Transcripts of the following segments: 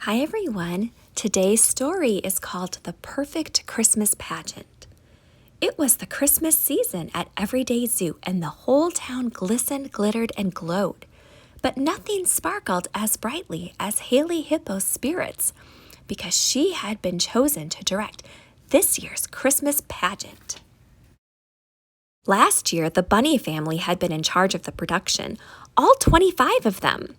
Hi everyone! Today's story is called The Perfect Christmas Pageant. It was the Christmas season at Everyday Zoo and the whole town glistened, glittered, and glowed. But nothing sparkled as brightly as Haley Hippo's spirits because she had been chosen to direct this year's Christmas pageant. Last year, the Bunny family had been in charge of the production, all 25 of them.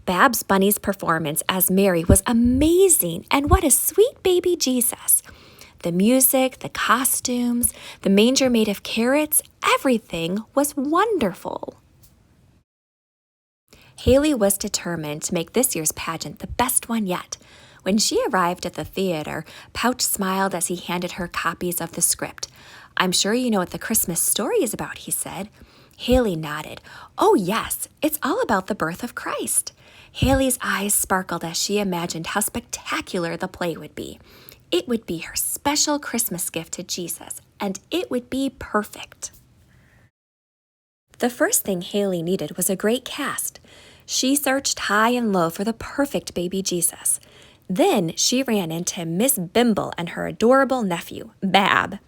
Babs Bunny's performance as Mary was amazing, and what a sweet baby Jesus. The music, the costumes, the manger made of carrots, everything was wonderful. Haley was determined to make this year's pageant the best one yet. When she arrived at the theater, Pouch smiled as he handed her copies of the script. "I'm sure you know what the Christmas story is about," he said. Haley nodded. "Oh, yes, it's all about the birth of Christ." Haley's eyes sparkled as she imagined how spectacular the play would be. It would be her special Christmas gift to Jesus, and it would be perfect. The first thing Haley needed was a great cast. She searched high and low for the perfect baby Jesus. Then she ran into Miss Bimble and her adorable nephew, Bab.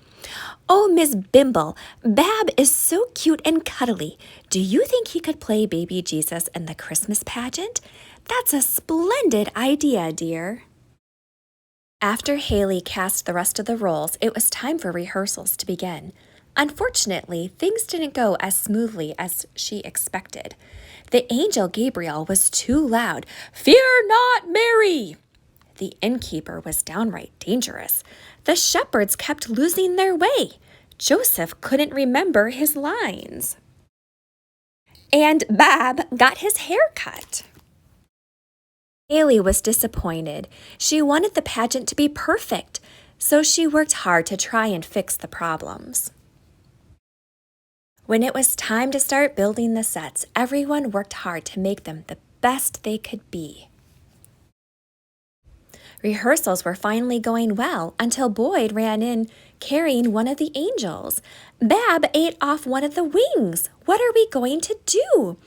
"Oh, Miss Bimble, Bab is so cute and cuddly. Do you think he could play baby Jesus in the Christmas pageant? That's a splendid idea, dear." After Haley cast the rest of the roles, it was time for rehearsals to begin. Unfortunately, things didn't go as smoothly as she expected. The angel Gabriel was too loud. "Fear not, Mary!" The innkeeper was downright dangerous. The shepherds kept losing their way. Joseph couldn't remember his lines. And Bab got his hair cut. Haley was disappointed. She wanted the pageant to be perfect, so she worked hard to try and fix the problems. When it was time to start building the sets, everyone worked hard to make them the best they could be. Rehearsals were finally going well until Boyd ran in carrying one of the angels. "Bab ate off one of the wings. What are we going to do?"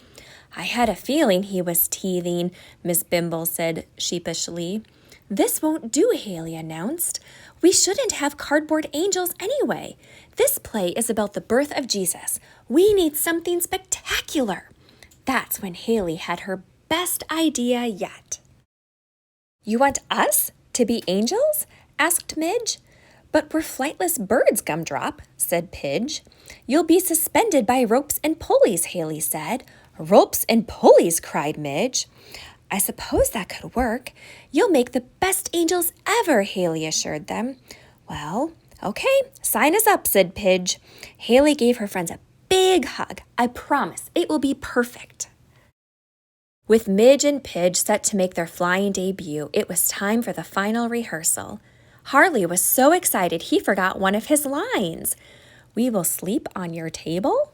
"I had a feeling he was teething," Miss Bimble said sheepishly. "This won't do," Haley announced. "We shouldn't have cardboard angels anyway. This play is about the birth of Jesus. We need something spectacular." That's when Haley had her best idea yet. "You want us to be angels?" asked Midge. "But we're flightless birds, Gumdrop," said Pidge. "You'll be suspended by ropes and pulleys," Haley said. "Ropes and pulleys," cried Midge. "I suppose that could work. You'll make the best angels ever," Haley assured them. "Well, okay, sign us up," said Pidge. Haley gave her friends a big hug. "I promise it will be perfect." With Midge and Pidge set to make their flying debut, it was time for the final rehearsal. Harley was so excited he forgot one of his lines. "We will sleep on your table?"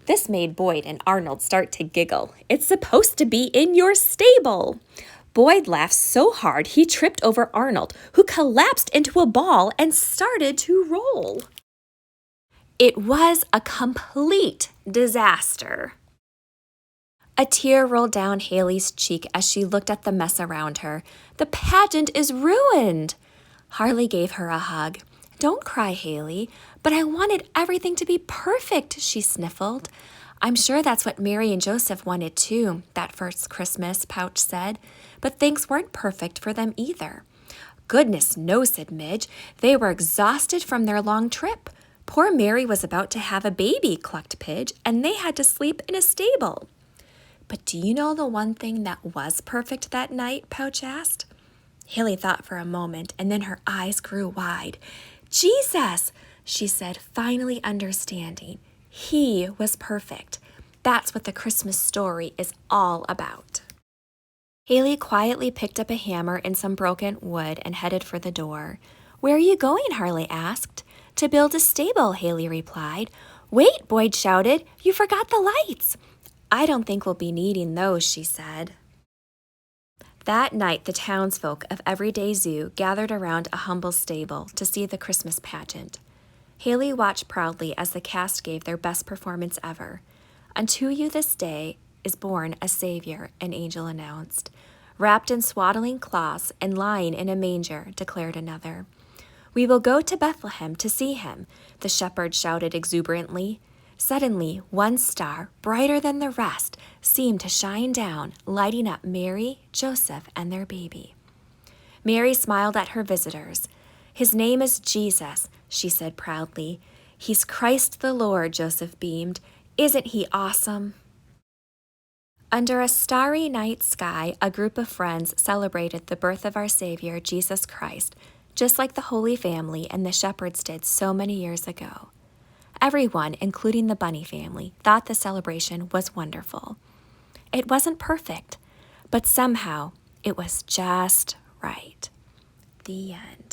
This made Boyd and Arnold start to giggle. "It's supposed to be in your stable." Boyd laughed so hard he tripped over Arnold, who collapsed into a ball and started to roll. It was a complete disaster. A tear rolled down Haley's cheek as she looked at the mess around her. "The pageant is ruined." Harley gave her a hug. "Don't cry, Haley, but I wanted everything to be perfect," she sniffled. "I'm sure that's what Mary and Joseph wanted too, that first Christmas," Pouch said. "But things weren't perfect for them either." "Goodness no," said Midge. "They were exhausted from their long trip. Poor Mary was about to have a baby," clucked Pidge, "and they had to sleep in a stable." "But do you know the one thing that was perfect that night?" Pouch asked. Haley thought for a moment, and then her eyes grew wide. "Jesus!" she said, finally understanding. He was perfect. That's what the Christmas story is all about. Haley quietly picked up a hammer and some broken wood and headed for the door. "Where are you going?" Harley asked. "To build a stable," Haley replied. "Wait," Boyd shouted. "You forgot the lights." "I don't think we'll be needing those," she said. That night, the townsfolk of Everyday Zoo gathered around a humble stable to see the Christmas pageant. Haley watched proudly as the cast gave their best performance ever. "Unto you this day is born a Savior," an angel announced. wrapped in swaddling cloths and lying in a manger," declared another. "We will go to Bethlehem to see him," the shepherds shouted exuberantly. Suddenly, one star, brighter than the rest, seemed to shine down, lighting up Mary, Joseph, and their baby. Mary smiled at her visitors. "His name is Jesus," she said proudly. "He's Christ the Lord," Joseph beamed. "Isn't he awesome?" Under a starry night sky, a group of friends celebrated the birth of our Savior, Jesus Christ, just like the Holy Family and the shepherds did so many years ago. Everyone, including the Bunny family, thought the celebration was wonderful. It wasn't perfect, but somehow it was just right. The end.